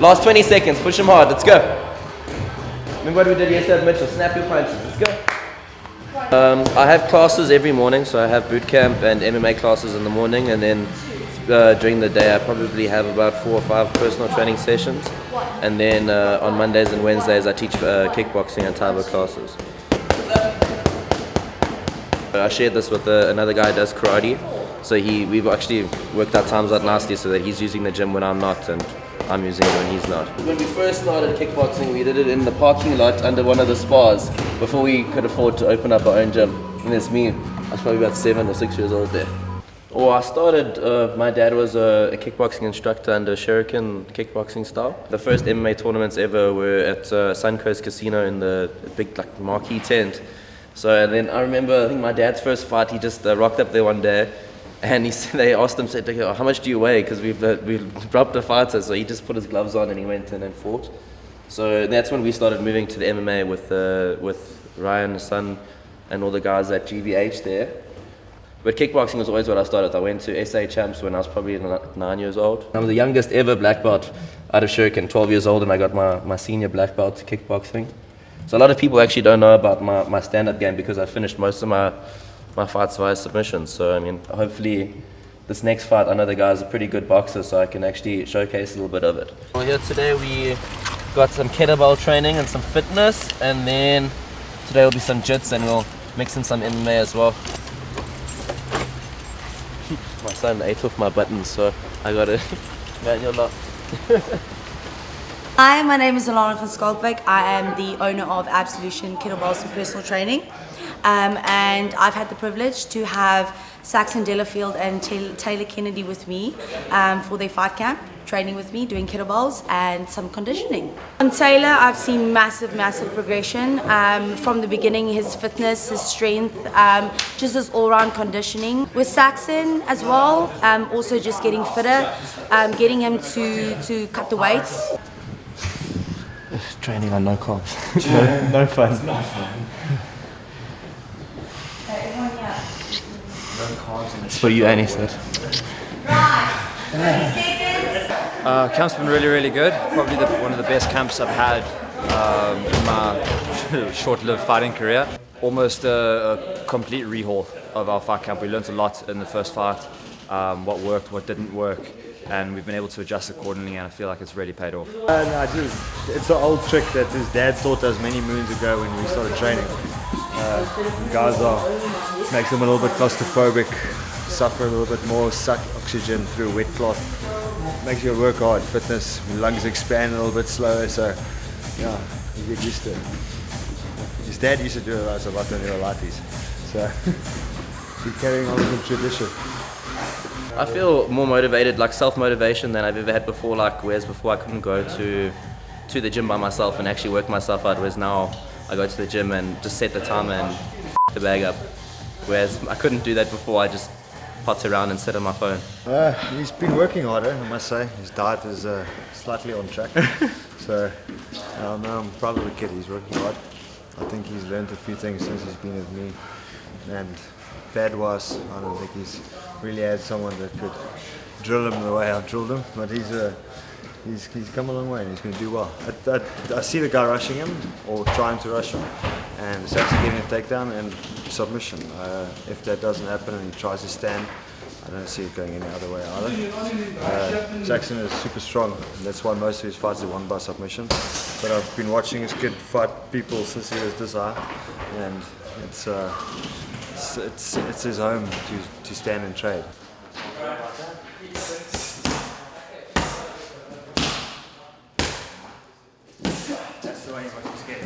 Last 20 seconds, push him hard, let's go. Remember what we did yesterday, Mitchell? Snap your punches, let's go. I have classes every morning, so I have boot camp and MMA classes in the morning, and then during the day I probably have about 4 or 5 personal training sessions, and then on Mondays and Wednesdays I teach kickboxing and Taibo classes. I shared this with another guy who does karate, so we've actually worked our times out nicely so that he's using the gym when I'm not and I'm using it when he's not. When we first started kickboxing, we did it in the parking lot under one of the spas before we could afford to open up our own gym. And it's me, I was probably about 7 or 6 years old there. I started, my dad was a kickboxing instructor under Shuriken kickboxing style. The first MMA tournaments ever were at Suncoast Casino in the big marquee tent. So and then I remember, I think my dad's first fight, he just rocked up there one day, and they asked him, said, "How much do you weigh?" Because we've dropped a fighter, so he just put his gloves on and he went in and fought. So that's when we started moving to the MMA with Ryan, his son, and all the guys at GBH there. But kickboxing was always what I started. I went to SA Champs when I was probably 9 years old. I'm the youngest ever black belt out of Shuriken, 12 years old, and I got my senior black belt to kickboxing. So a lot of people actually don't know about my stand-up game because I finished most of my fights via submission. So I mean, hopefully this next fight, I know the guy's a pretty good boxer, so I can actually showcase a little bit of it. Well, here today we got some kettlebell training and some fitness, and then today will be some jits, and we'll mix in some MMA as well. My son ate off my buttons, so I got a manual lock. Hi, my name is Alana van Skalkwyk. I am the owner of Absolution Kettlebells and Personal Training. And I've had the privilege to have Saxon Delafield and Taylor Kennedy with me for their fight camp, training with me, doing kettlebells and some conditioning. On Taylor, I've seen massive progression from the beginning, his fitness, his strength, just his all-round conditioning. With Saxon as well, also just getting fitter, getting him to cut the weights. Training on no carbs. No fun. It's no fun. No carbs. It's for you, Annie said. Camp's been really good. Probably one of the best camps I've had in my short-lived fighting career. Almost a complete rehaul of our fight camp. We learned a lot in the first fight, what worked, what didn't work, and we've been able to adjust accordingly, and I feel like it's really paid off. It's an old trick that his dad taught us many moons ago when we started training. Guys makes them a little bit claustrophobic, suffer a little bit more, suck oxygen through wet cloth. Makes you work hard, fitness, lungs expand a little bit slower, so yeah, you get used to it. His dad used to do it a lot when they were lighties, so he's carrying on with the tradition. I feel more motivated, like self-motivation, than I've ever had before. Whereas before I couldn't go to the gym by myself and actually work myself out. Whereas now I go to the gym and just set the timer and the bag up. Whereas I couldn't do that before. I just potter around and sit on my phone. He's been working harder, I must say. His diet is slightly on track. So I'm proud of the kid. He's working hard. I think he's learned a few things since he's been with me. And pad-wise, I don't think he's really had someone that could drill him the way I've drilled him, but he's come a long way and he's going to do well. I see the guy rushing him or trying to rush him, and it's actually getting a takedown and submission. If that doesn't happen and he tries to stand, I don't see it going any other way either. Saxon is super strong, and that's why most of his fights are won by submission. But I've been watching this kid fight people since he was this high, and it's his home to stand and trade. That's the way you want to skate.